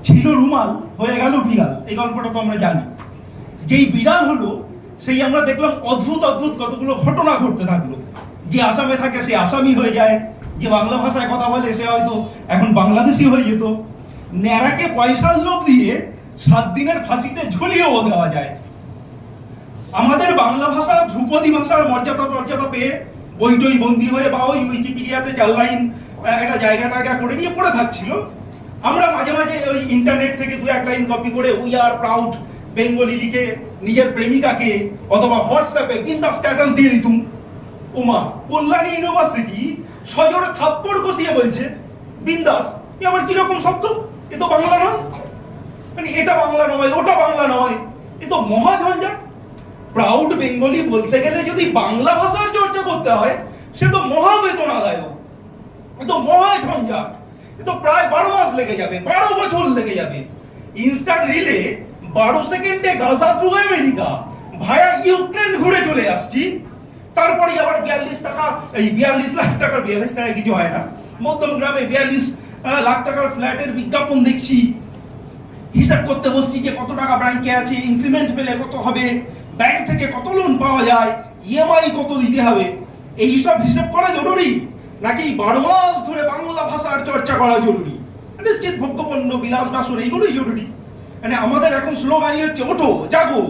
ছিল রুমাল হয়ে গেল বিড়াল, এই গল্পটা তো আমরা জানি। যেই বিড়াল হলো সেই আমরা দেখলাম অদ্ভুত অদ্ভুত কতগুলো ঘটনা ঘটতে থাকলো। যে আসামে থাকে সে আসামি হয়ে যায়, যে বাংলা ভাষায় কথা বলে সে হয়তো এখন বাংলাদেশি হয়ে যেত। ন্যাড়াকে পয়সার লোভ দিয়ে 7 দিনের ফাঁসিতে ঝুলিয়েও দেওয়া যায়। আমাদের বাংলা ভাষা ধ্রুপদী ভাষার মর্যাদা পেয়ে বইটই বন্দী হয়ে বা ওই উইকিপিডিয়াতে 4 লাইন একটা জায়গা করে নিয়ে পড়ে থাকছিল। আমরা মাঝে মাঝে ওই ইন্টারনেট থেকে 2-1 লাইন কপি করে উই আর প্রাউড বেঙ্গলি লিখে নিজের প্রেমিকাকে অথবা হোয়াটসঅ্যাপে বিন্দাস স্ট্যাটাস দিয়ে দিতুম। ওমা, কল্যাণী ইউনিভার্সিটি সজোরে থাপ্পড় কষিয়ে বলছে বিন্দাস, এ আবার কিরকম শব্দ, এ তো বাংলা নয়, মানে এটা বাংলা নয়, ওটা বাংলা নয়, এ তো মহাঝঞ্ঝাট। প্রাউড বেঙ্গলি বলতে গেলে যদি বাংলা ভাষার চর্চা করতে হয় সে তো মহাবেদনাদায়ক, এ তো মহাঝঞ্ঝাট, এ তো প্রায় 12 মাস লেগে যাবে, 12 বছর লেগে যাবে। ইনস্টার রিলে 12 সেকেন্ডে Gaza to America via Ukraine ঘুরে চলে আসছি। তারপরে আবার 42 টাকা, এই 42 লাখ টাকার, 42 টাকায় কিছু হয় না, মধ্যম গ্রামে 42 লাখ টাকার ফ্ল্যাটের বিজ্ঞাপন দেখছি। হিসাব করতে বসছি যে কত টাকা ব্যাংকে আছে, ইনক্রিমেন্ট পেলে কত হবে, ব্যাংক থেকে কত লোন পাওয়া যায়, ইএমআই কত দিতে হবে। এইসব হিসাব করা জরুরি নাকি 12 মাস ধরে বাংলা ভাষার চর্চা করা জরুরি? নিশ্চিত ভোগ্যপণ্য বিলাস বাসন এইগুলোই জরুরি। মানে আমাদের এখন স্লোগানই হচ্ছে ওঠো জাগো,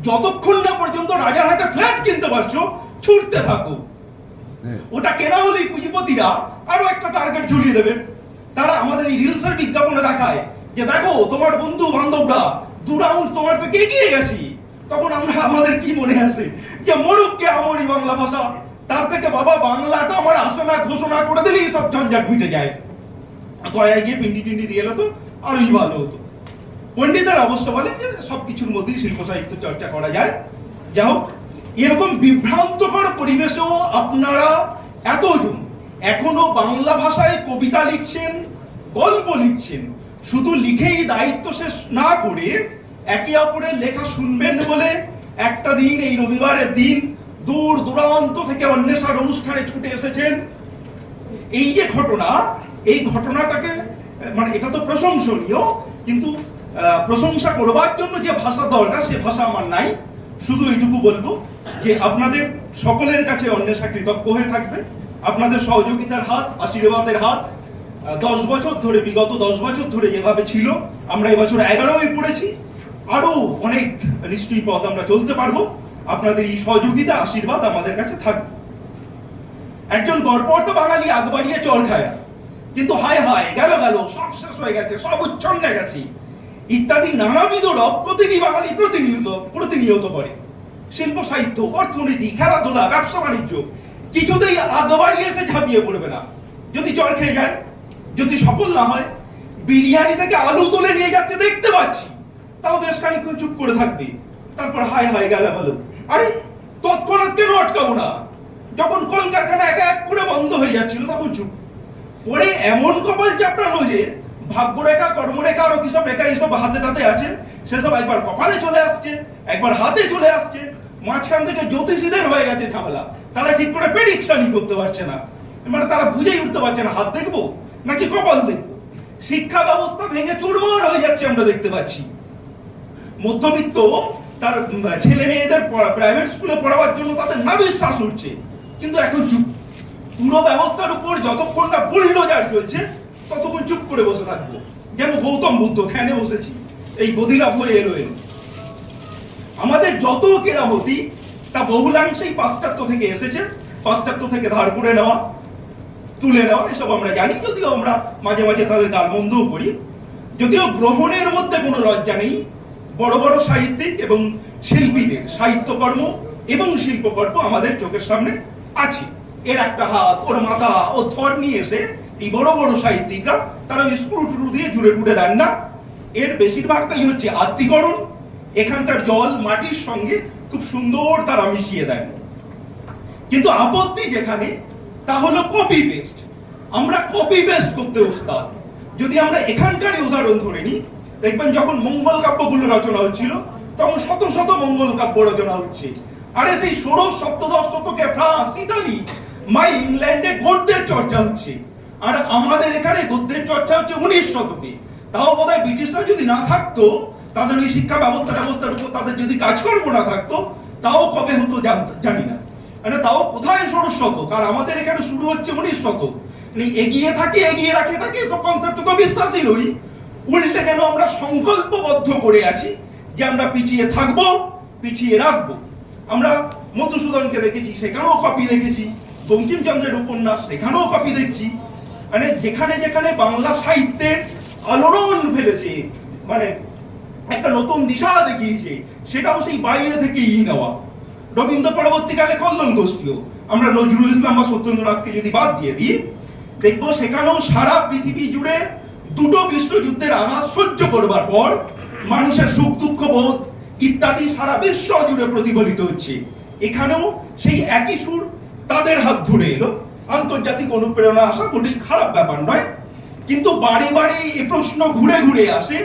যতক্ষণ না পর্যন্ত রাজারহাটে ফ্ল্যাট কিনতে পারছো ছুটতে থাকো। ওটা কেনা হলেই পুঁজিপতিরা আরো একটা টার্গেট ঝুলিয়ে দেবে। তারা আমাদের এই রিলসের বিজ্ঞাপনে দেখায় যে দেখো তোমার বন্ধু বান্ধবরা 2 রাউন্ড তোমার থেকে এগিয়ে গেছি। তখন আমরা, আমাদের কি মনে আসে যে মরুককে আমরি বাংলা ভাষা, তার থেকে বাবা বাংলাটা আমার আসে না ঘোষণা করে দিলেই সব ঝঞ্ঝাট মিটে যায়। গয়ায় গিয়ে পিন্ডি টিন্ডি দিয়ে এলো তো আরোই ভালো হতো। পণ্ডিতের অবশ্য বলেন যে সবকিছুর মধ্যেই শিল্প সাহিত্য চর্চা করা যায়। যাই হোক, এরকম বিভ্রান্তকর পরিবেশেও আপনারা এতজন এখনো বাংলা ভাষায় কবিতা লিখছেন, গল্প লিখছেন। শুধু লিখেই দায়িত্ব শেষ না করে একে অপরের লেখা শুনবেন বলে একটা দিন, এই রবিবারের দিন, দূর দূরান্ত থেকে অন্বেষার অনুষ্ঠানে ছুটে এসেছেন। এই যে ঘটনা, এই ঘটনাটাকে মানে এটা তো প্রশংসনীয়, কিন্তু প্রশংসা করবার জন্য যে ভাষা দরকার সে ভাষা আমার নাই। শুধু এইটুকু বলবো যে আপনাদের সকলের কাছে অন্বেষা কৃতজ্ঞ হয়ে থাকবে। আপনাদের সহযোগিতার হাত, আশীর্বাদের হাত 10 বছর ধরে, বিগত 10 বছর ধরে যেভাবে ছিল, আমরা এবছর 11ই পড়েছি, আরো অনেক নিশ্চয়ই পথ আমরা চলতে পারবো। আপনাদের এই সহযোগিতা, আশীর্বাদ আমাদের কাছে থাকবে। একজন গর্বর্ত বাঙালি আগ বাড়িয়ে চর খায় না, কিন্তু হায় হায় গেল সব শেষ হয়ে গেছে, সব উচ্ছন্নে গেছে ইত্যাদি নানাবিধ রব প্রতিটি বাঙালি প্রতিনিয়ত করে। শিল্প সাহিত্য, অর্থনীতি, খেলাধুলা, ব্যবসা বাণিজ্য কিছুতেই আগ বাড়িয়ে এসে ঝাঁপিয়ে পড়বে না। যদি চর খেয়ে যায়, যদি সফল না হয়, বিরিয়ানি থেকে আলু তুলে নিয়ে যাচ্ছে দেখতে পাচ্ছি, তাও বেশ খানিকক্ষণ চুপ করে থাকবে। তারপর হায় হায় গেল। আরে তৎক্ষণাৎ কেন আটকাবো না? যখন কলকারখানা এক এক করে বন্ধ হয়ে যাচ্ছিল তখন চুপ। পরে এমন কপাল চাপড়ানো যে ভাগ্যরেখা, কর্মরেখা, আরো কিসব রেখা এইসব হাতে টাতে আছে, সেসব একবার কপালে চলে আসছে, একবার হাতে চলে আসছে। মাঝখান থেকে জ্যোতিষীদের হয়ে গেছে ঝামেলা। তারা ঠিক করে প্রেডিকশনই করতে পারছে না, মানে তারা বুঝেই উঠতে পারছে না হাত দেখবো নাকি কপাল দেখবো। শিক্ষা ব্যবস্থা ভেঙে চুরমার হয়ে যাচ্ছে আমরা দেখতে পাচ্ছি। মধ্যবিত্ত তার ছেলে মেয়েদের প্রাইভেট স্কুলে পড়াবার জন্য তাদের না বিশ্বাস উঠছে, কিন্তু এখন চুপ। পুরো ব্যবস্থার উপর যতক্ষণ না বুলডোজার চলছে ততক্ষণ চুপ করে বসে থাকবো, যেন গৌতম বুদ্ধ ধ্যানে বসেছি, এই বদিলাভ হয়ে এলো। আমাদের যত কেরামতি তা বহুলাংশেই পাশ্চাত্য থেকে এসেছে, পাশ্চাত্য থেকে ধার করে নেওয়া, তুলে নেওয়া, এসব আমরা জানি। যদিও আমরা মাঝে মাঝে তাদের গালমন্দও করি, যদিও গ্রহণের মধ্যে কোনো লজ্জা নেই। বড় বড় সাহিত্যিক এবং শিল্পীদের সাহিত্যকর্ম এবং শিল্পকর্ম আমাদের চোখের সামনে আছে। এর একটা হাত, ওর মাথা, ও থর নিয়ে এসে এই বড় বড় সাহিত্যিকরা তারা স্ক্রু টুরু দিয়ে জুড়ে টুড়ে দেন না। এর বেশিরভাগটাই হচ্ছে আত্মীকরণ। এখানকার জল মাটির সঙ্গে খুব সুন্দর তারা মিশিয়ে দেন। কিন্তু আপত্তি যেখানে, তা হলো কপি পেস্ট। আমরা কপি পেস্ট করতে ওস্তাদ। যদি আমরা এখানকারই উদাহরণ ধরে নিই, দেখবেন যখন মঙ্গল কাব্যগুলো রচনা হচ্ছিল তখন শত শত মঙ্গল কাব্য রচনা হচ্ছে। আরে সেই 16-17 শতকে ফ্রান্স, ইতালি, ইংল্যান্ডে গদ্যের চর্চা হচ্ছে, আর আমাদের এখানে গদ্যের চর্চা হচ্ছে 19 শতকে। তাও বোধহয় ব্রিটিশরা যদি না থাকতো, তাদের ওই শিক্ষা ব্যবস্থার উপর তাদের যদি কাজকর্ম না থাকতো, তাও কবে হতো জানি না। মানে তাও কোথায় 16 শতক, আর আমাদের এখানে শুরু হচ্ছে 19 শতক। মানে এগিয়ে রাখে সব কনসেপ্ট তো বিশ্বাসী নই, উল্টে কেন আমরা সংকল্পবদ্ধ করে আছি যে আমরা পিছিয়ে থাকবো, পিছিয়ে রাখবো। আমরা মধুসূদনকে দেখেছি, সেখানেও কপি দেখেছি, বঙ্কিমচন্দ্রের উপন্যাস, সেখানেও কপি দেখছি। মানে যেখানে যেখানে বাংলা সাহিত্যের আলোড়ন ফেলেছে, মানে একটা নতুন দিশা দেখিয়েছে, সেটাও সেই বাইরে থেকেই নেওয়া। রবীন্দ্র পরবর্তীকালে কল্লোল গোষ্ঠীও, আমরা নজরুল ইসলাম বা সত্যেন্দ্রনাথকে যদি বাদ দিয়ে দিই, দেখবো সেখানেও সারা পৃথিবী জুড়ে দুটো বিশ্বযুদ্ধের আঘাত সহ্য করবার পর মানুষের সুখ দুঃখ বোধ ইত্যাদি সারা বিশ্ব জুড়ে প্রতিফলিত হচ্ছে। এখানেও সেই একই সুর তাদের হাত ধরে এলো। আন্তর্জাতিক অনুপ্রেরণা আসা মোটেই খারাপ ব্যাপার নয়, কিন্তু বারে বারে এই প্রশ্ন ঘুরে ঘুরে আসে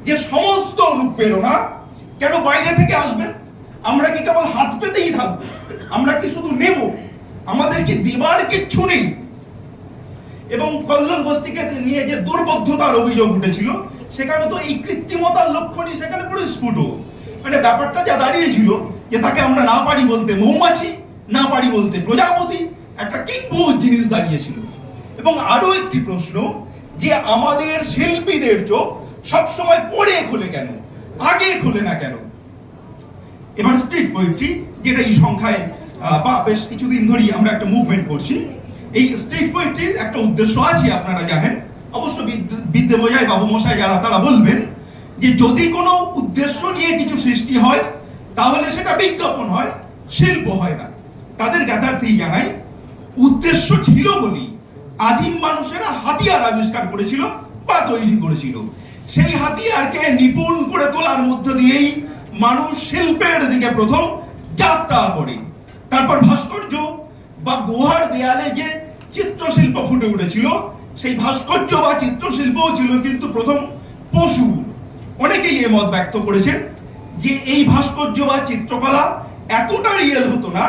যে সমস্ত অনুপ্রেরণা কেন বাইরে থেকে আসবে? আমরা কি কেবল হাত পেতেই থাকবো? আমরা কি শুধু নেব? আমাদের কি দেবার কিচ্ছু নেই? এবং কল্লোল গোষ্ঠীকে নিয়ে যে দুর্বোধ্যতার অভিযোগ উঠেছিল, সেখানে তো এই কৃত্রিমতার লক্ষণই সেখানে পরিস্ফুট। মানে ব্যাপারটা যা দাঁড়িয়েছিল যে তাকে আমরা না পারি বলতে মৌমাছি, না পারি বলতে প্রজাপতি, একটা কিংবদন্তি জিনিস দাঁড়িয়েছিল। এবং আরো একটি প্রশ্ন, যে আমাদের শিল্পীদের চোখ সবসময় পরে খোলে কেন, আগে খোলে না কেন? এবার স্ট্রিট পোয়েট্রি, যেটা এই সংখ্যায় বা বেশ কিছুদিন ধরেই আমরা একটা মুভমেন্ট করছি, এই স্ট্রিট পোয়েট্রির একটা উদ্দেশ্য আছে, আপনারা জানেন। অবশ্য বিদ্যে বোঝায় বাবু মশাই যারা, তারা বলবেন যে যদি কোনো উদ্দেশ্য নিয়ে কিছু সৃষ্টি হয়, তাহলে সেটা বিজ্ঞাপন হয়, শিল্প হয় না। তাদের জ্ঞাতার্থেই জানাই, উদ্দেশ্য ছিল বলি আদিম মানুষেরা হাতিয়ার আবিষ্কার করেছিল বা তৈরি করেছিল। সেই হাতিয়ারকে নিপুণ করে তোলার মধ্য দিয়েই মানুষ শিল্পের দিকে প্রথম যাত্রা করে। তারপর ভাস্কর্য বা গুহার দেয়ালে যে চিত্রশিল্প ফুটে উঠেছিল, সেই ভাস্কর্য বা চিত্রশিল্পও ছিল কিন্তু প্রথম পশু। অনেকেই এ মত ব্যক্ত করেছেন যে এই ভাস্কর্য বা চিত্রকলা এতটা রিয়েল হতো না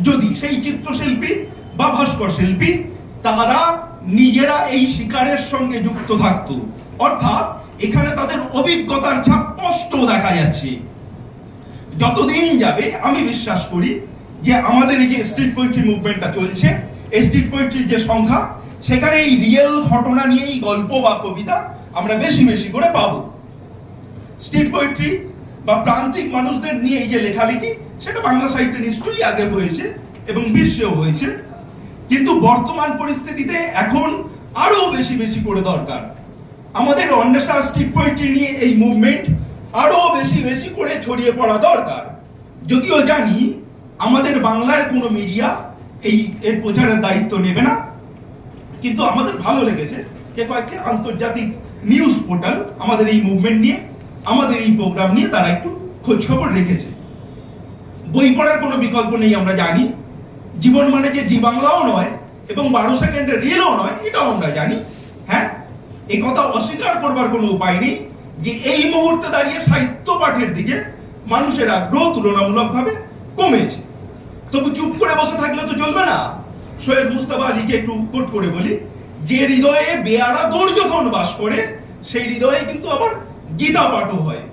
যদি সেই চিত্রশিল্পী বা ভাস্কর শিল্পী তারা নিজেরা এই শিকারের সঙ্গে যুক্ত থাকতো। অর্থাৎ এখানে তাদের অভিজ্ঞতার ছাপ স্পষ্ট দেখা যাচ্ছে। যতদিন যাবে আমি বিশ্বাস করি যে আমাদের এই যে স্ট্রিট পোয়েট্রি মুভমেন্টটা চলছে, এই স্ট্রিট পোয়েট্রির যে সংখ্যা, সেখানে এই রিয়েল ঘটনা নিয়েই গল্প বা কবিতা আমরা বেশি বেশি করে পাবো। স্ট্রিট পোয়েট্রি বা প্রান্তিক মানুষদের নিয়ে এই যে লেখালেখি, সেটা বাংলা সাহিত্যে নিশ্চয়ই আগে হয়েছে এবং বিশ্বেও হয়েছে, কিন্তু বর্তমান পরিস্থিতিতে এখন আরো বেশি বেশি করে দরকার। আমাদের অন্বেষা স্ট্রিট পোয়েট্রি নিয়ে এই মুভমেন্ট আরো বেশি বেশি করে ছড়িয়ে পড়া দরকার। যদিও জানি আমাদের বাংলার কোনো মিডিয়া এর প্রচারের দায়িত্ব নেবে না, কিন্তু আমাদের ভালো লেগেছে যে কয়েকটি আন্তর্জাতিক নিউজ পোর্টাল আমাদের এই মুভমেন্ট নিয়ে, আমাদের এই প্রোগ্রাম নিয়ে তারা একটু খোঁজ খবর রেখেছে। বই পড়ার কোনো বিকল্প নেই, আমরা জানি। জীবন মানে যে জি বাংলাও নয় এবং 12 সেকেন্ডের রিলও নয়, এটাও আমরা জানি। হ্যাঁ, এই কথা অস্বীকার করবার কোনো উপায় নেই যে এই মুহূর্তে দাঁড়িয়ে সাহিত্য পাঠের দিকে মানুষের আগ্রহ তুলনামূলকভাবে কমেছে। তবু চুপ করে বসে থাকলে তো চলবে না। সৈয়দ মুস্তাফা আলীকে একটু কোট করে বলি, যে হৃদয়ে বেয়ারা দুর্যোধন বাস করে, সেই হৃদয়ে কিন্তু আবার গীতা পাঠও হয়।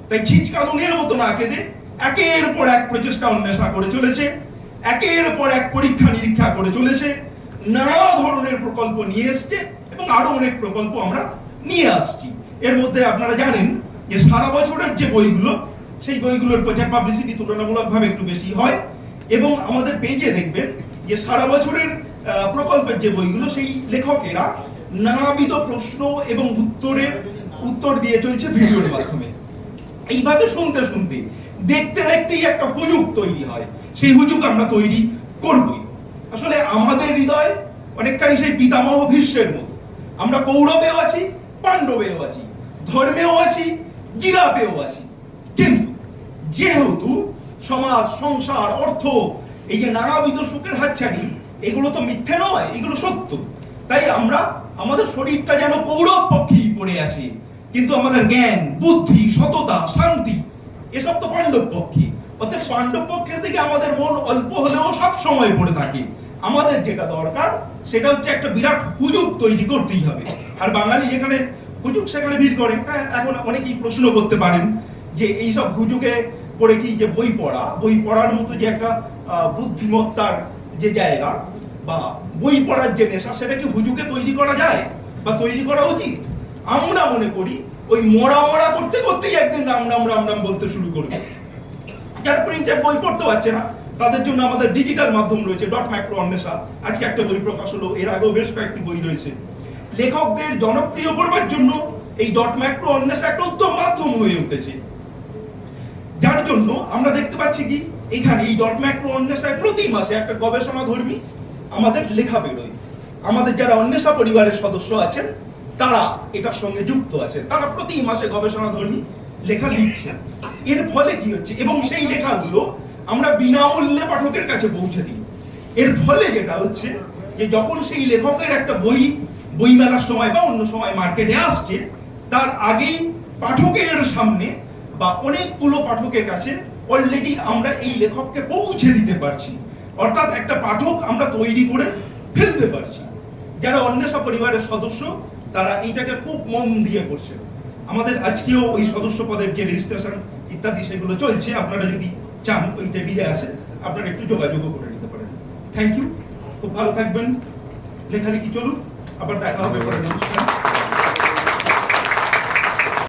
তাই ছিচকালুনের মতো না কেঁদে একের পর এক প্রচেষ্টা অন্বেষা করে চলেছে, একের পর এক পরীক্ষা নিরীক্ষা করে চলেছে, নানা ধরনের প্রকল্প নিয়ে এসছে এবং আরো অনেক প্রকল্প আমরা নিয়ে আসছি। এর মধ্যে আপনারা জানেন যে সারা বছরের যে বইগুলো, সেই বইগুলোর প্রচার পাবলিসিটি তুলনামূলকভাবে একটু বেশি হয়, এবং আমাদের পেজে দেখবেন যে সারা বছরের প্রকল্পের যে বইগুলো, সেই লেখকেরা নানাবিধ প্রশ্ন এবং উত্তর দিয়ে চলছে ভিডিওর মাধ্যমে। এইভাবে শুনতে শুনতে দেখতে দেখতেই একটা হুজুগ তৈরি হয়, সেই হুজুগ আমরা তৈরি করবই। আসলে আমাদের হৃদয় অনেকখানি সেই পিতামহ ভীষ্মের মতো। আমরা কৌরবেও আছি, পাণ্ডবেও আছি, ধর্মেও আছি, জিরাফেও আছি। কিন্তু যেহেতু সমাজ, সংসার, অর্থ, এই যে নানাবিধ সুখের হাতছানি, এগুলো তো মিথ্যে নয়, এগুলো সত্য। তাই আমরা আমাদের শরীরটা যেন কৌরব পক্ষেই পড়ে আসে, কিন্তু আমাদের জ্ঞান, বুদ্ধি, সততা, শান্তি এসব তো পাণ্ডব পক্ষে। অর্থাৎ পাণ্ডব পক্ষের দিকে আমাদের মন অল্প হলেও সব সময় পড়ে থাকে। আমাদের যেটা দরকার সেটা হচ্ছে একটা বিরাট হুজুগ তৈরি করতেই হবে। আর বাঙালি যেখানে হুজুগ সেখানে ভিড় করে। হ্যাঁ, এখন অনেকেই প্রশ্ন করতে পারেন যে এইসব হুজুগে পড়ে কি যে বই পড়ার মতো যে একটা বুদ্ধিমত্তার যে জায়গা বা বই পড়ার যে নেশা, সেটা কি হুজুগে তৈরি করা যায় বা তৈরি করা উচিত? আমরা মনে করি ওই মরা করতে করতেই একদিন রাম রাম রাম রাম বলতে শুরু করবে। যারা প্রিন্টেড বই পড়তে পারছে না তাদের জন্য আমাদের ডিজিটাল মাধ্যম রয়েছে, ডট ম্যাক্রো অন্বেষা। আজকে একটা বই প্রকাশ হলো, এর আগেও বেশ কয়েকটি বই রয়েছে। লেখকদের জনপ্রিয় করবার জন্য এই ডট ম্যাক্রো অন্বেষা একটা উত্তম মাধ্যম হয়ে উঠেছে, যার জন্য আমরা দেখতে পাচ্ছি কি এখানে এই ডট ম্যাক্রো অন্বেষায় প্রতি মাসে একটা গবেষণা ধর্মী আমাদের লেখা বেরোয়। আমাদের যারা অন্বেষা পরিবারের সদস্য আছেন তারা এটার সঙ্গে যুক্ত আছেন, তারা প্রতি মাসে গবেষণা ধর্মী লেখা লিখছেন। এর ফলে কি হচ্ছে, এবং সেই লেখাগুলো আমরা বিনামূল্যে পাঠকের কাছে পৌঁছে দিই। এর ফলে যেটা হচ্ছে যে যখন সেই লেখকের একটা বইমেলার সময় বা অন্য সময় মার্কেটে আসছে, তার আগেই পাঠকের সামনে বা অনেকগুলো পাঠকের কাছে অলরেডি আমরা এই লেখককে পৌঁছে দিতে পারছি, অর্থাৎ একটা পাঠক আমরা তৈরি করে ফেলতে পারছি। যারা অন্বেষা পরিবারের সদস্য তারা এইটাকে খুব মন দিয়ে করছে। আমাদের আজকেও ওই সদস্য পদের যে রেজিস্ট্রেশন ইত্যাদি সেগুলো চলছে, আপনারা যদি চান ওই টেবিলে আসে আপনারা একটু যোগাযোগও করে নিতে পারেন। থ্যাংক ইউ, খুব ভালো থাকবেন, লেখালেখি চলুন, আবার দেখা হবে পরের অনুষ্ঠানে।